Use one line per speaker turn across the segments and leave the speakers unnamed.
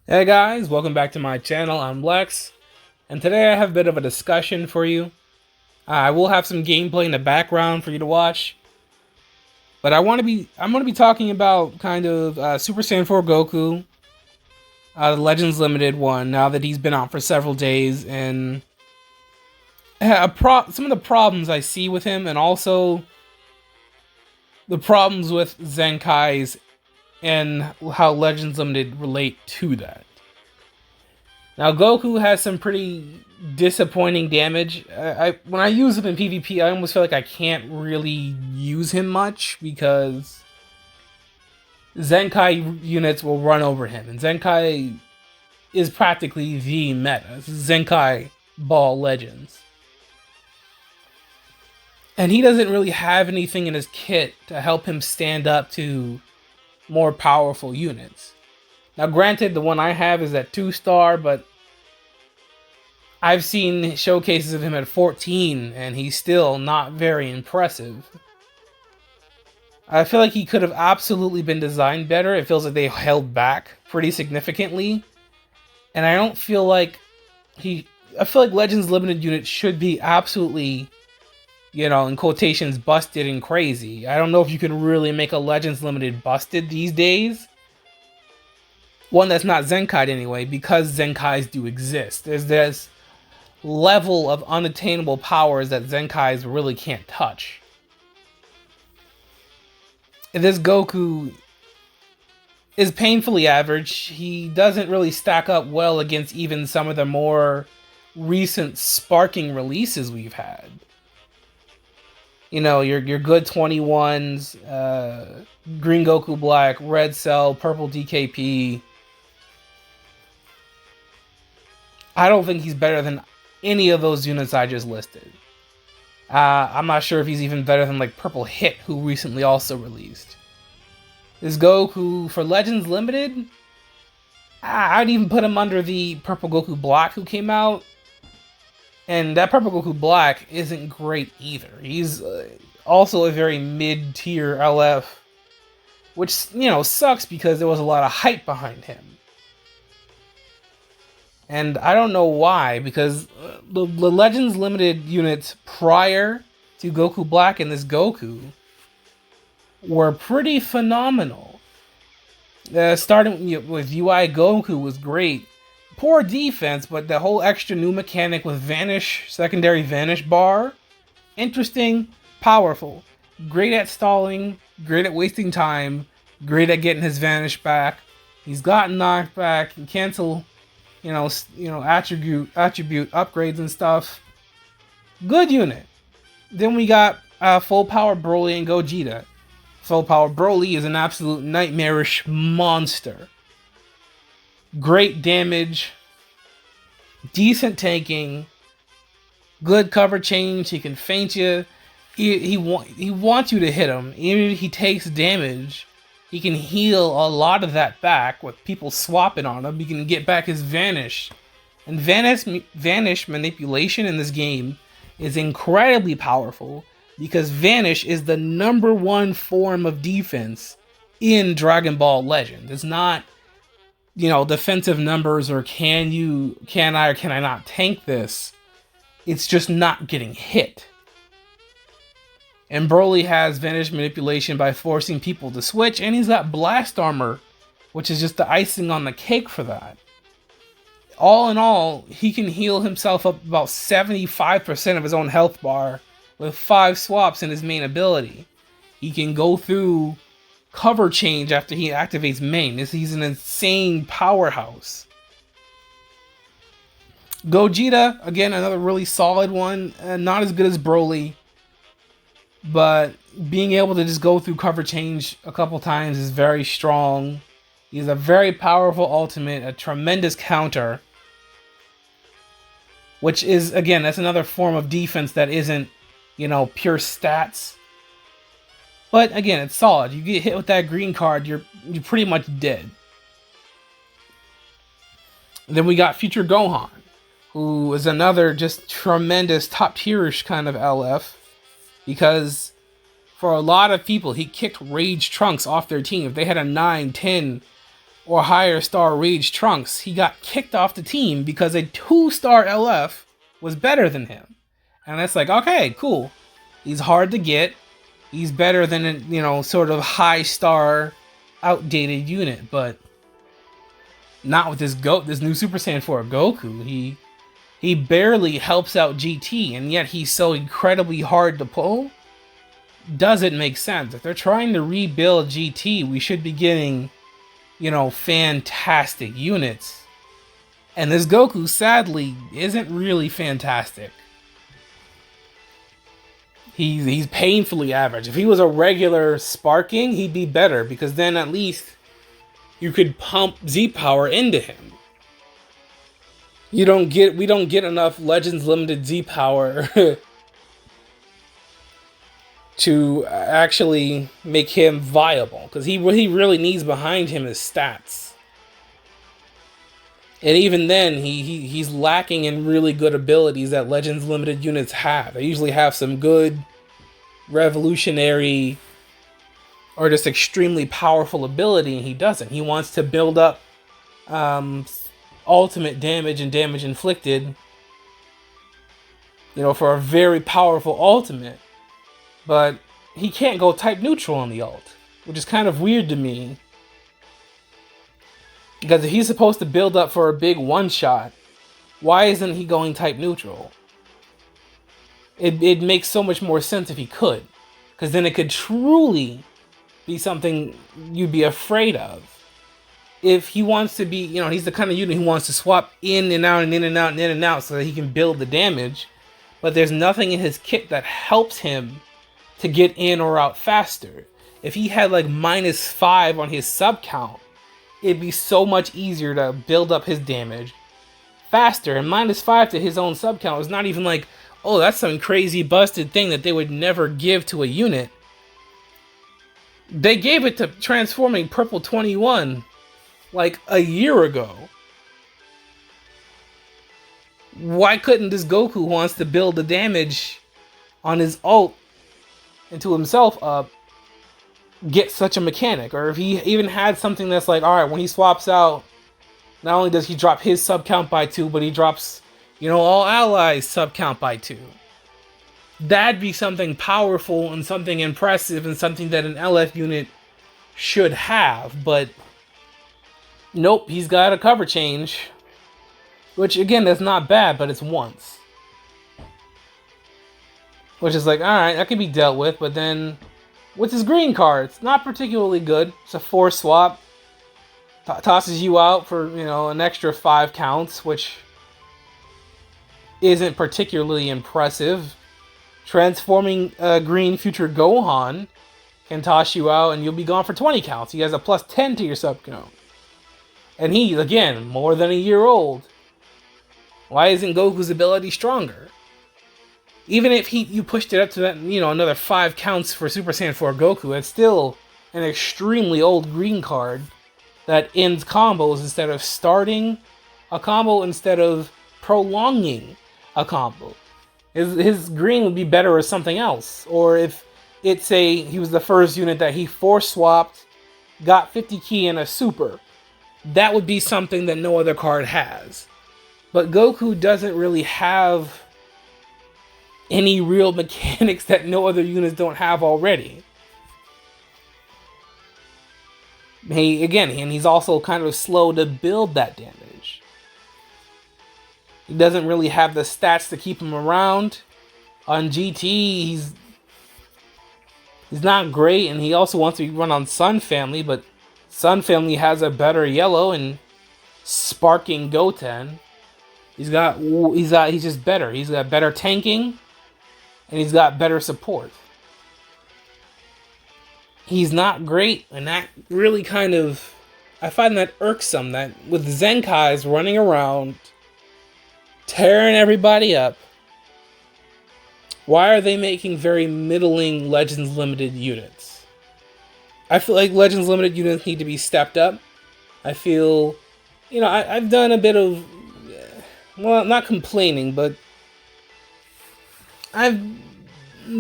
Hey guys, welcome back to my channel. I'm Lex, and today I have a bit of a discussion for you. I will have some gameplay in the background for you to watch, but I'm going to be talking about kind of Super Saiyan 4 Goku, the Legends Limited one. Now that he's been out for several days, and some of the problems I see with him, and also the problems with Zenkai's and how Legends Limited relate to that. Now, Goku has some pretty disappointing damage. When I use him in PvP, I almost feel like I can't really use him much because Zenkai units will run over him, and Zenkai is practically the meta. This is Zenkai Ball Legends. And he doesn't really have anything in his kit to help him stand up to more powerful units. Now, granted, the one I have is at 2-star, but I've seen showcases of him at 14, and he's still not very impressive. I feel like he could have absolutely been designed better. It feels like they held back pretty significantly. And I don't feel like I feel like Legends Limited units should be absolutely, in quotations, busted and crazy. I don't know if you can really make a Legends Limited busted these days. One that's not Zenkai anyway, because Zenkais do exist. There's this level of unattainable powers that Zenkais really can't touch. This Goku is painfully average. He doesn't really stack up well against even some of the more recent sparking releases we've had. Your good 21s, Green Goku Black, Red Cell, Purple DKP. I don't think he's better than any of those units I just listed. I'm not sure if he's even better than like Purple Hit, who recently also released. This Goku for Legends Limited, I'd even put him under the Purple Goku Black who came out. And that Purple Goku Black isn't great either. He's also a very mid-tier LF, which, sucks because there was a lot of hype behind him. And I don't know why, because the Legends Limited units prior to Goku Black and this Goku were pretty phenomenal. Starting with UI Goku was great. Poor defense, but the whole extra new mechanic with secondary vanish bar, interesting, powerful, great at stalling, great at wasting time, great at getting his vanish back. He's gotten knocked back and cancel, attribute upgrades and stuff. Good unit. Then we got full power Broly and Gogeta. Full power Broly is an absolute nightmarish monster. Great damage, decent tanking, good cover change. He can feint you. He wants you to hit him. Even if he takes damage, he can heal a lot of that back with people swapping on him. He can get back his vanish. And vanish manipulation in this game is incredibly powerful because vanish is the #1 form of defense in Dragon Ball Legend. It's not defensive numbers or can I or can I not tank this? It's just not getting hit. And Broly has vanish manipulation by forcing people to switch, and he's got blast armor, which is just the icing on the cake for that. All in all, he can heal himself up about 75% of his own health bar with 5 swaps in his main ability. He can go through cover change after he activates main. He's an insane powerhouse. Gogeta, again, another really solid one. Not as good as Broly, but being able to just go through cover change a couple times is very strong. He's a very powerful ultimate, a tremendous counter, which is, again, that's another form of defense that isn't, pure stats. But again, it's solid. You get hit with that green card, you're pretty much dead. Then we got Future Gohan, who is another just tremendous top-tierish kind of LF. Because for a lot of people, he kicked Rage Trunks off their team. If they had a 9, 10, or higher star Rage Trunks, he got kicked off the team because a 2-star LF was better than him. And it's like, okay, cool. He's hard to get. He's better than a, you know, sort of high star outdated unit, but not with this new Super Saiyan 4 Goku. He barely helps out GT, and yet he's so incredibly hard to pull. Doesn't make sense. If they're trying to rebuild GT, we should be getting, you know, fantastic units. And this Goku, sadly, isn't really fantastic. He's painfully average. If he was a regular Sparking, he'd be better, because then at least you could pump Z power into him. We don't get enough Legends Limited Z power to actually make him viable, because he really needs behind him his stats. And even then, he's lacking in really good abilities that Legends Limited units have. They usually have some good, revolutionary, or just extremely powerful ability, and he doesn't. He wants to build up ultimate damage and damage inflicted, you know, for a very powerful ultimate. But he can't go type neutral on the ult, which is kind of weird to me. Because if he's supposed to build up for a big one-shot, why isn't he going type neutral? It makes so much more sense if he could. Because then it could truly be something you'd be afraid of. If he wants to be, you know, he's the kind of unit who wants to swap in and out and in and out and in and out so that he can build the damage. But there's nothing in his kit that helps him to get in or out faster. If he had like -5 on his sub count, it'd be so much easier to build up his damage faster. And -5 to his own sub count is not even like, oh, that's some crazy busted thing that they would never give to a unit. They gave it to transforming Purple 21 like a year ago. Why couldn't this Goku who wants to build the damage on his ult into himself up get such a mechanic? Or if he even had something that's like, alright, when he swaps out, not only does he drop his sub count by 2, but he drops, you know, all allies sub count by 2. That'd be something powerful and something impressive and something that an LF unit should have, but nope, he's got a cover change. Which, again, that's not bad, but it's once. Which is like, alright, that can be dealt with, but then with his green cards, not particularly good. It's a 4 swap. Tosses you out for, you know, an extra 5 counts, which isn't particularly impressive. Transforming green future Gohan can toss you out and you'll be gone for 20 counts. He has a +10 to your sub count. And he's, again, more than a year old. Why isn't Goku's ability stronger? Even if you pushed it up to that, you know, another 5 counts for Super Saiyan 4 Goku, it's still an extremely old green card that ends combos instead of starting a combo, instead of prolonging a combo. His green would be better as something else. Or if it's he was the first unit that he force swapped, got 50 ki and a super. That would be something that no other card has. But Goku doesn't really have any real mechanics that no other units don't have already. And he's also kind of slow to build that damage. He doesn't really have the stats to keep him around. On GT, he's not great, and he also wants to be run on Sun Family, but Sun Family has a better yellow and sparking Goten. He's just better. He's got better tanking, and he's got better support. He's not great, and that really I find that irksome, that with Zenkais running around, tearing everybody up, why are they making very middling Legends Limited units? I feel like Legends Limited units need to be stepped up. I feel, you know, I've done a bit of, well, not complaining, but I've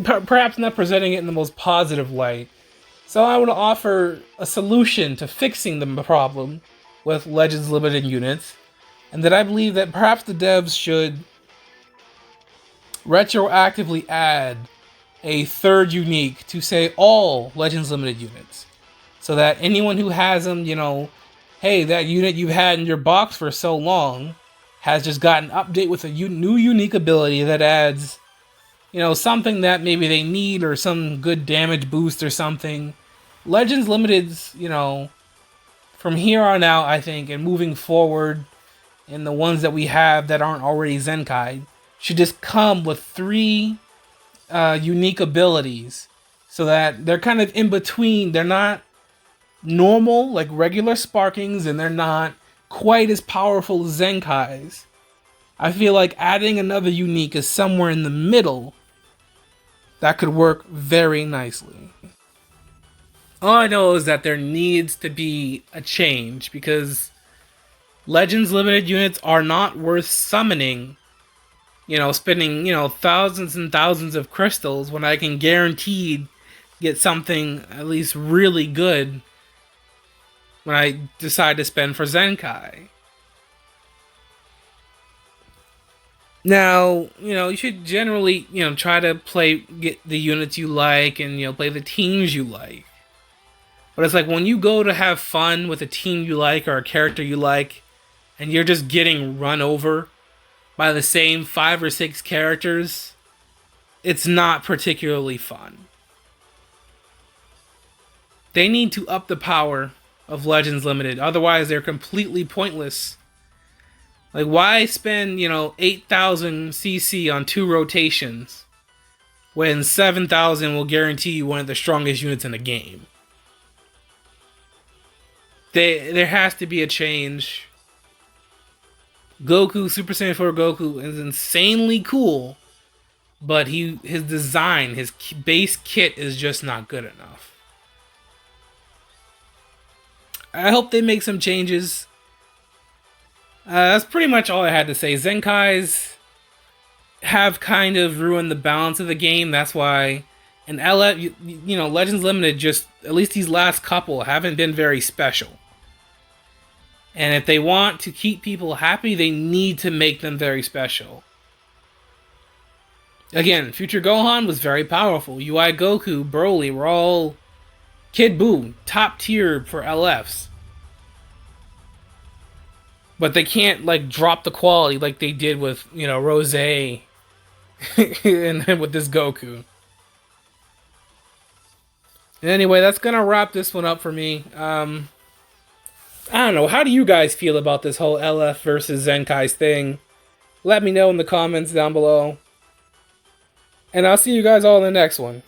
perhaps not presenting it in the most positive light. So I want to offer a solution to fixing the problem with Legends Limited units, and that I believe that perhaps the devs should retroactively add a third unique to say all Legends Limited units. So that anyone who has them, hey, that unit you've had in your box for so long has just got an update with a new unique ability that adds, something that maybe they need or some good damage boost or something. Legends Limited's, from here on out, I think, and moving forward, and the ones that we have that aren't already Zenkai, should just come with 3 unique abilities so that they're kind of in between. They're not normal, like regular Sparkings, and they're not quite as powerful as Zenkais. I feel like adding another unique is somewhere in the middle that could work very nicely. All I know is that there needs to be a change because Legends Limited units are not worth summoning, spending, thousands and thousands of crystals when I can guaranteed get something at least really good when I decide to spend for Zenkai. Now, you should generally, try to get the units you like and, play the teams you like. But it's like when you go to have fun with a team you like or a character you like, and you're just getting run over by the same 5 or 6 characters, it's not particularly fun. They need to up the power of Legends Limited, otherwise they're completely pointless. Like, why spend, 8,000 CC on 2 rotations when 7,000 will guarantee you one of the strongest units in the game? There has to be a change. Goku, Super Saiyan 4 Goku is insanely cool, but his design, his base kit is just not good enough. I hope they make some changes. That's pretty much all I had to say. Zenkais have kind of ruined the balance of the game. That's why, and LF, Legends Limited, just at least these last couple haven't been very special. And if they want to keep people happy, they need to make them very special. Again, Future Gohan was very powerful. UI Goku, Broly were all Kid Buu, top tier for LFs. But they can't, drop the quality like they did with, Rose and then with this Goku. Anyway, that's gonna wrap this one up for me. I don't know. How do you guys feel about this whole LF versus Zenkai's thing? Let me know in the comments down below. And I'll see you guys all in the next one.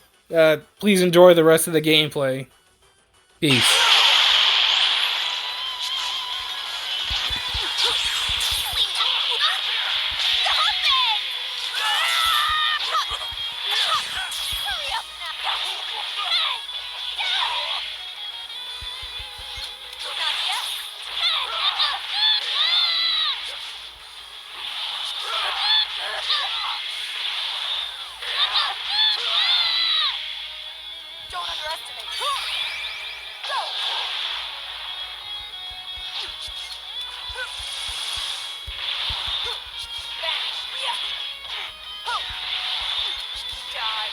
Please enjoy the rest of the gameplay. Peace.
Don't underestimate. Go! Die.